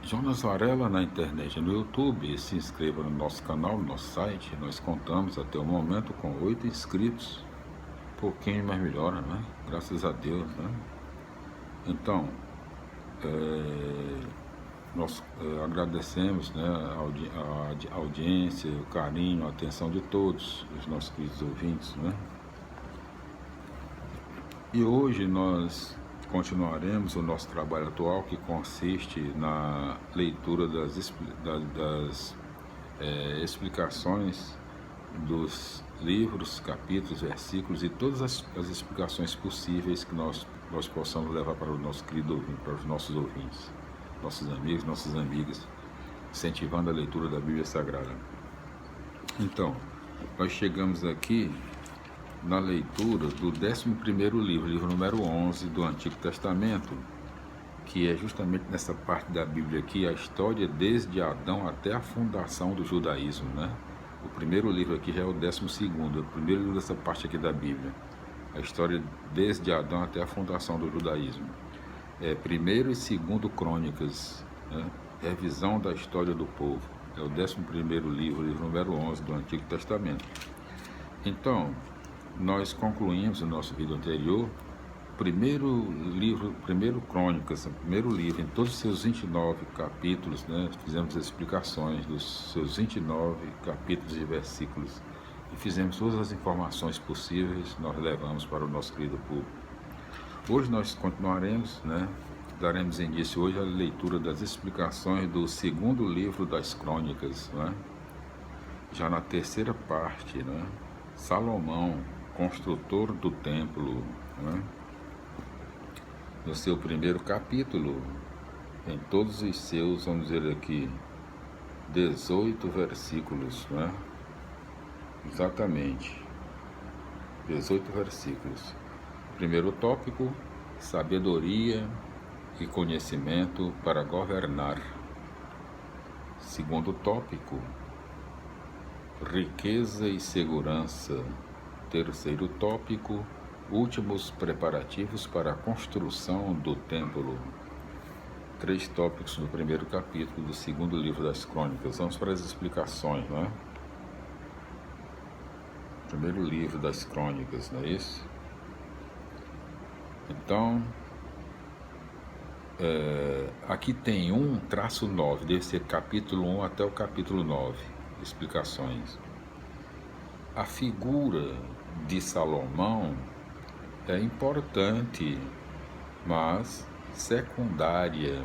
Jonas Varela na internet, no YouTube. Se inscreva no nosso canal, no nosso site. Nós contamos até o momento com 8 inscritos. Um pouquinho mais melhora, né? Graças a Deus, né? Então, nós agradecemos, né, a audiência, o carinho, a atenção de todos os nossos queridos ouvintes, né? E hoje nós continuaremos o nosso trabalho atual, que consiste na leitura das explicações dos livros, capítulos, versículos e todas as explicações possíveis que nós possamos levar para o nosso querido ouvinte, para os nossos ouvintes, nossos amigos, nossas amigas, incentivando a leitura da Bíblia Sagrada. Então, nós chegamos aqui na leitura do 11º livro, livro número 11 do Antigo Testamento, que é justamente nessa parte da Bíblia aqui, a história desde Adão até a fundação do judaísmo, né? O primeiro livro aqui já é o 12º, o primeiro livro dessa parte aqui da Bíblia, a história desde Adão até a fundação do judaísmo. É 1º e 2º Crônicas, né? Revisão da história do povo, é o 11º livro, livro número 11 do Antigo Testamento. Então, nós concluímos o nosso vídeo anterior, primeiro Crônicas, primeiro livro, em todos os seus 29 capítulos, né? Fizemos as explicações dos seus 29 capítulos e versículos e fizemos todas as informações possíveis, nós levamos para o nosso querido público. Hoje nós continuaremos, né? Daremos início hoje à leitura das explicações do 2º livro das Crônicas, né? Já na terceira parte, né? Salomão, construtor do templo, né? No seu primeiro capítulo, em todos os seus, vamos dizer aqui, 18 versículos, né? Exatamente, 18 versículos. Primeiro tópico, sabedoria e conhecimento para governar. Segundo tópico, riqueza e segurança. Terceiro tópico, últimos preparativos para a construção do templo. 3 tópicos no primeiro capítulo do 2º livro das Crônicas. Vamos para as explicações, não é? Primeiro livro das Crônicas, não é isso? Então, aqui tem 1-9, deve ser capítulo 1 até o capítulo 9, explicações. A figura de Salomão é importante, mas secundária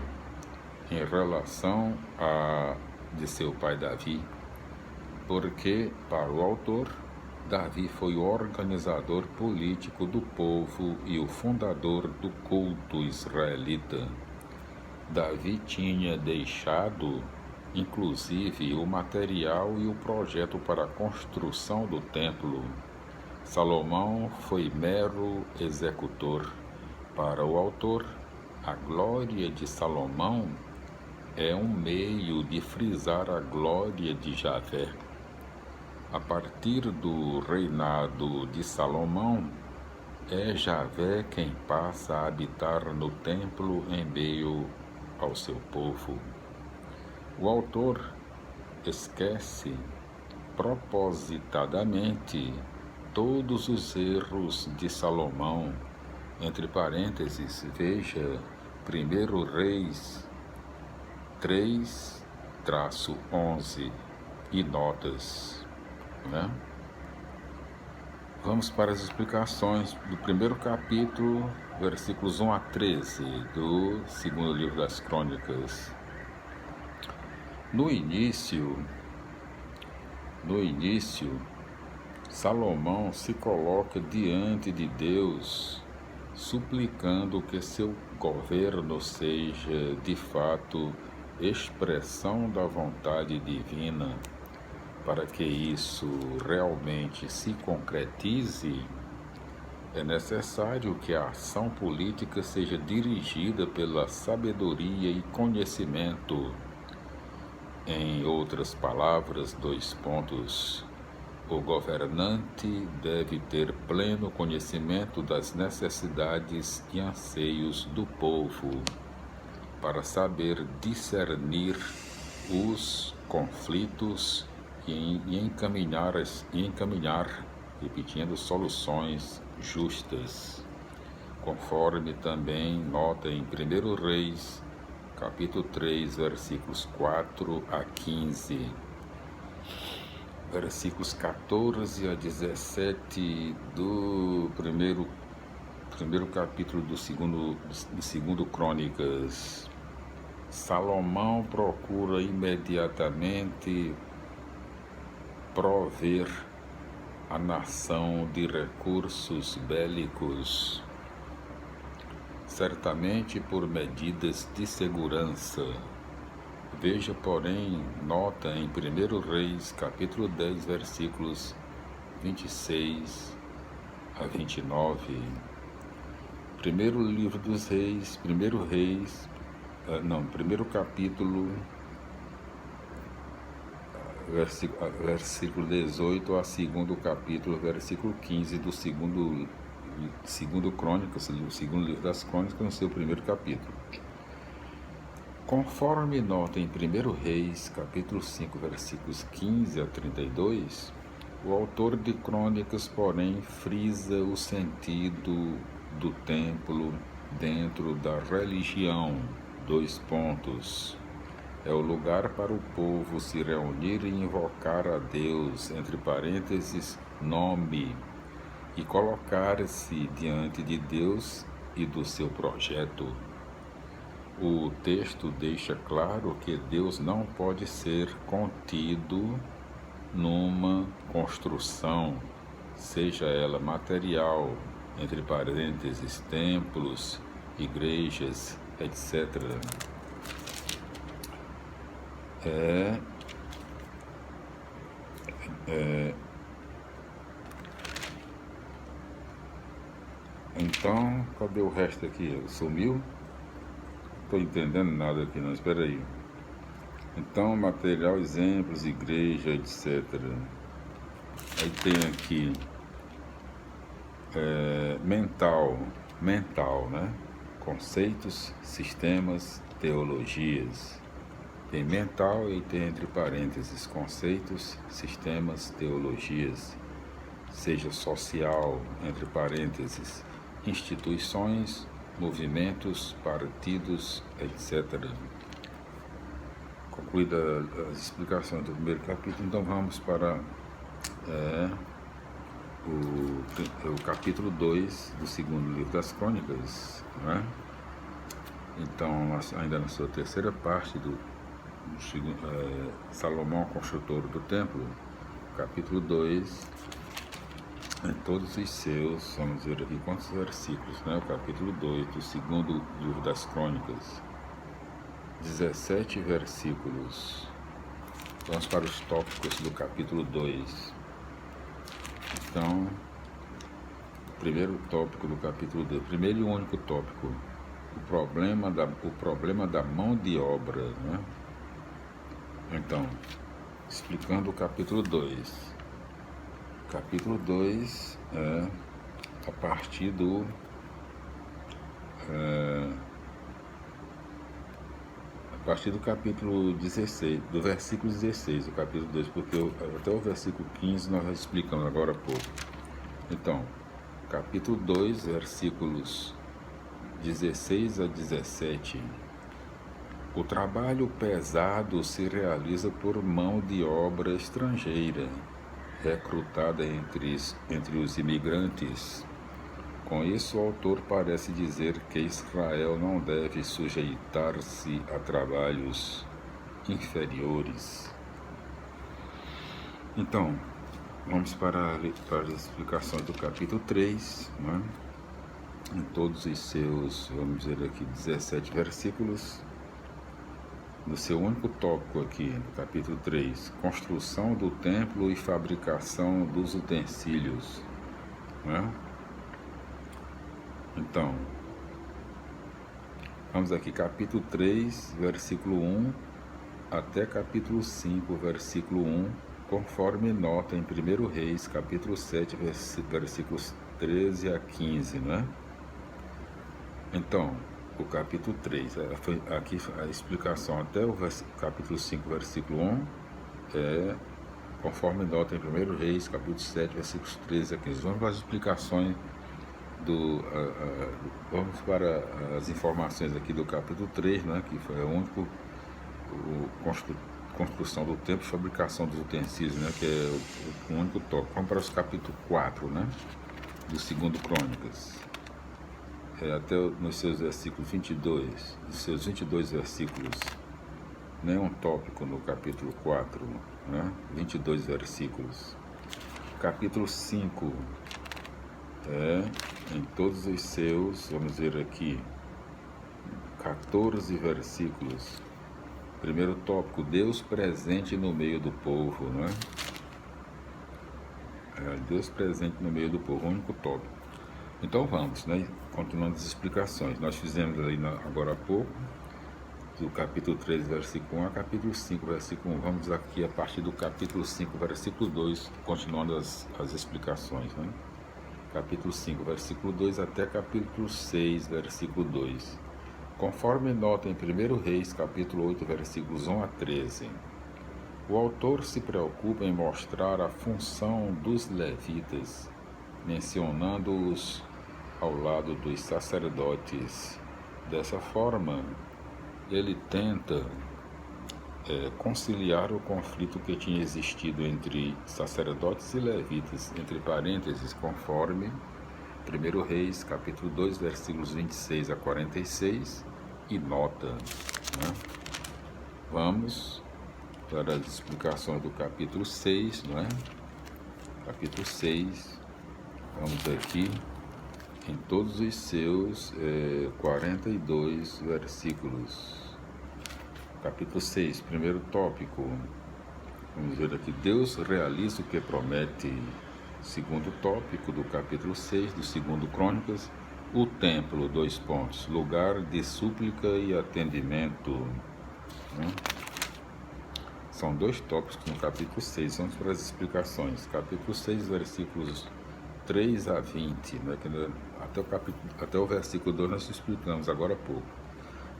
em relação a de seu pai Davi, porque, para o autor, Davi foi o organizador político do povo e o fundador do culto israelita. Davi tinha deixado, inclusive, o material e o projeto para a construção do templo. Salomão foi mero executor. Para o autor, a glória de Salomão é um meio de frisar a glória de Javé. A partir do reinado de Salomão, é Javé quem passa a habitar no templo em meio ao seu povo. O autor esquece propositadamente todos os erros de Salomão. Entre parênteses, veja 1 Reis 3-11 e notas, né? Vamos para as explicações do primeiro capítulo, versículos 1 a 13 do 2º livro das Crônicas. No início, Salomão se coloca diante de Deus, suplicando que seu governo seja, de fato, expressão da vontade divina. Para que isso realmente se concretize, é necessário que a ação política seja dirigida pela sabedoria e conhecimento. Em outras palavras, 2 pontos. O governante deve ter pleno conhecimento das necessidades e anseios do povo. para saber discernir os conflitos e encaminhar, repetindo, soluções justas, conforme também nota em 1 Reis, capítulo 3, versículos 4 a 15, versículos 14 a 17 do primeiro capítulo do segundo Crônicas. Salomão procura imediatamente prover a nação de recursos bélicos, certamente por medidas de segurança. Veja, porém, nota em 1 Reis, capítulo 10, versículos 26 a 29. Primeiro livro dos Reis, primeiro capítulo, versículo 18 a segundo capítulo, versículo 15 do segundo Crônicas, o segundo livro das Crônicas, no seu primeiro capítulo. Conforme nota em 1 Reis, capítulo 5, versículos 15 a 32, o autor de Crônicas, porém, frisa o sentido do templo dentro da religião. 2 pontos. É o lugar para o povo se reunir e invocar a Deus, entre parênteses, nome, e colocar-se diante de Deus e do seu projeto. O texto deixa claro que Deus não pode ser contido numa construção, seja ela material, entre parênteses, templos, igrejas, etc. Então, cadê o resto aqui? Sumiu? Estou entendendo nada aqui não, espera aí. Então, material, exemplos, igreja, etc. Aí tem aqui mental, né? Conceitos, sistemas, teologias. Tem mental e tem entre parênteses conceitos, sistemas, teologias. Seja social, entre parênteses, instituições, movimentos, partidos, etc. Concluída as explicações do primeiro capítulo, então vamos para o capítulo 2 do segundo livro das Crônicas, né? Então, ainda na sua terceira parte do Salomão, construtor do templo, capítulo 2, em todos os seus, vamos ver aqui quantos versículos, né? O capítulo 2 do segundo livro das Crônicas, 17 versículos. Vamos para os tópicos do capítulo 2. Então, o primeiro tópico do capítulo 2, primeiro e único tópico, o problema da mão de obra, né? Então, explicando o capítulo 2. Capítulo 2 é a partir do capítulo 16, do versículo 16 do capítulo 2, porque até o versículo 15 nós já explicamos agora há pouco. Então, capítulo 2, versículos 16 a 17. O trabalho pesado se realiza por mão de obra estrangeira, recrutada entre os imigrantes. Com isso, o autor parece dizer que Israel não deve sujeitar-se a trabalhos inferiores. Então, vamos para as explicações do capítulo 3, né? Em todos os seus, vamos dizer aqui, 17 versículos. No seu único tópico aqui, no capítulo 3, construção do templo e fabricação dos utensílios, né? Então, vamos aqui, capítulo 3, versículo 1 até capítulo 5, versículo 1, conforme nota em 1 Reis, capítulo 7, versículos 13 a 15, né? Então, o capítulo 3. Aqui a explicação até o capítulo 5, versículo 1, conforme nota em 1 Reis, capítulo 7, versículos 13 a 15. Vamos para as explicações vamos para as informações aqui do capítulo 3, né, que foi o único construção do templo e fabricação dos utensílios, né, que é o único tópico. Vamos para os capítulo 4, né, do 2 Crônicas, até nos seus versículos 22, os seus 22 versículos, nenhum tópico no capítulo 4, né, 22 versículos. Capítulo 5, em todos os seus, vamos ver aqui, 14 versículos. Primeiro tópico, Deus presente no meio do povo, né? Deus presente no meio do povo, único tópico. Então vamos, né? Continuando as explicações. Nós fizemos aí agora há pouco, do capítulo 3, versículo 1 a capítulo 5, versículo 1. Vamos aqui a partir do capítulo 5, versículo 2, continuando as explicações, né? Capítulo 5, versículo 2 até capítulo 6, versículo 2. Conforme nota em 1 Reis, capítulo 8, versículos 1 a 13. O autor se preocupa em mostrar a função dos levitas, mencionando-os ao lado dos sacerdotes. Dessa forma, ele tenta conciliar o conflito que tinha existido entre sacerdotes e levitas, entre parênteses, conforme 1 Reis, capítulo 2, versículos 26 a 46, e nota, né? Vamos para as explicações do capítulo 6, não é? Capítulo 6, vamos aqui, em todos os seus 42 versículos. Capítulo 6, primeiro tópico, vamos ver aqui, Deus realiza o que promete. Segundo tópico do capítulo 6, do 2 Crônicas, o templo, lugar de súplica e atendimento, né? São 2 tópicos no capítulo 6, vamos para as explicações. Capítulo 6, versículos 3 a 20, né? Até o versículo 2 nós explicamos agora há pouco.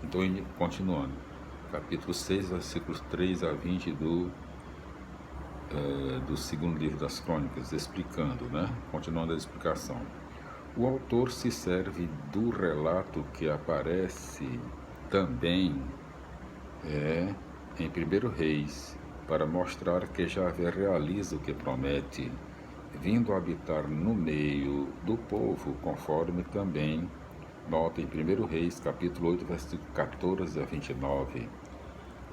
Então, continuando. Capítulo 6, versículos 3 a 20 do 2º livro das Crônicas, explicando, né? Continuando a explicação. O autor se serve do relato que aparece também em 1 Reis, para mostrar que Javé realiza o que promete, vindo habitar no meio do povo, conforme também nota em 1 Reis, capítulo 8, versículo 14 a 29,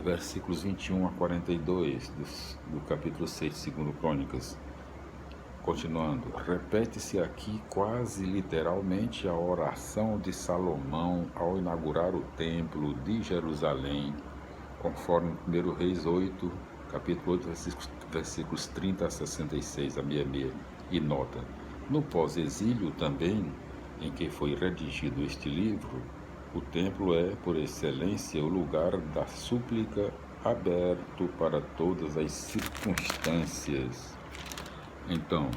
versículos 21 a 42 do capítulo 6, 2 Crônicas. Continuando, repete-se aqui quase literalmente a oração de Salomão ao inaugurar o templo de Jerusalém, conforme 1 Reis 8, capítulo 8, versículos 30 a 66, a 66, e nota, no pós-exílio também, em que foi redigido este livro, o templo é, por excelência, o lugar da súplica aberto para todas as circunstâncias. Então,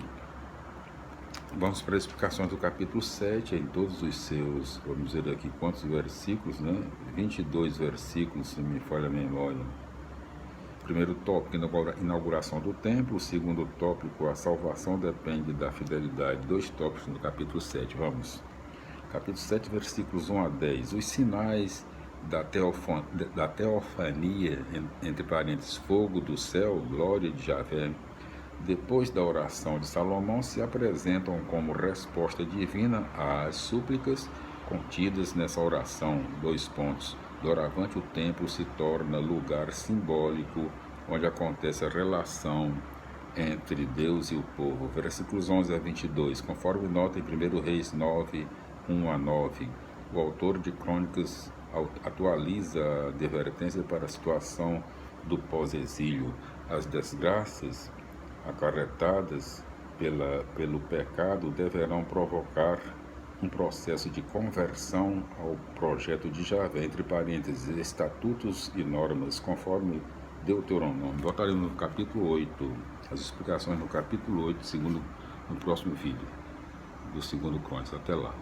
vamos para as explicações do capítulo 7, em todos os seus, vamos ver aqui quantos versículos, né? 22 versículos, se me falha a memória. Primeiro tópico, inauguração do templo. O segundo tópico, a salvação depende da fidelidade. 2 tópicos no capítulo 7, vamos. Capítulo 7, versículos 1 a 10. Os sinais da teofania, entre parênteses, fogo do céu, glória de Javé, depois da oração de Salomão, se apresentam como resposta divina às súplicas contidas nessa oração. 2 pontos. Doravante, o templo se torna lugar simbólico onde acontece a relação entre Deus e o povo. Versículos 11 a 22. Conforme nota em 1 Reis 9, 1 a 9, o autor de Crônicas atualiza a advertência para a situação do pós-exílio. As desgraças acarretadas pelo pecado deverão provocar um processo de conversão ao projeto de Javé, entre parênteses, estatutos e normas, conforme Deuteronômio. Voltaremos no capítulo 8, as explicações no capítulo 8, no próximo vídeo do 2 Crônicas. Até lá.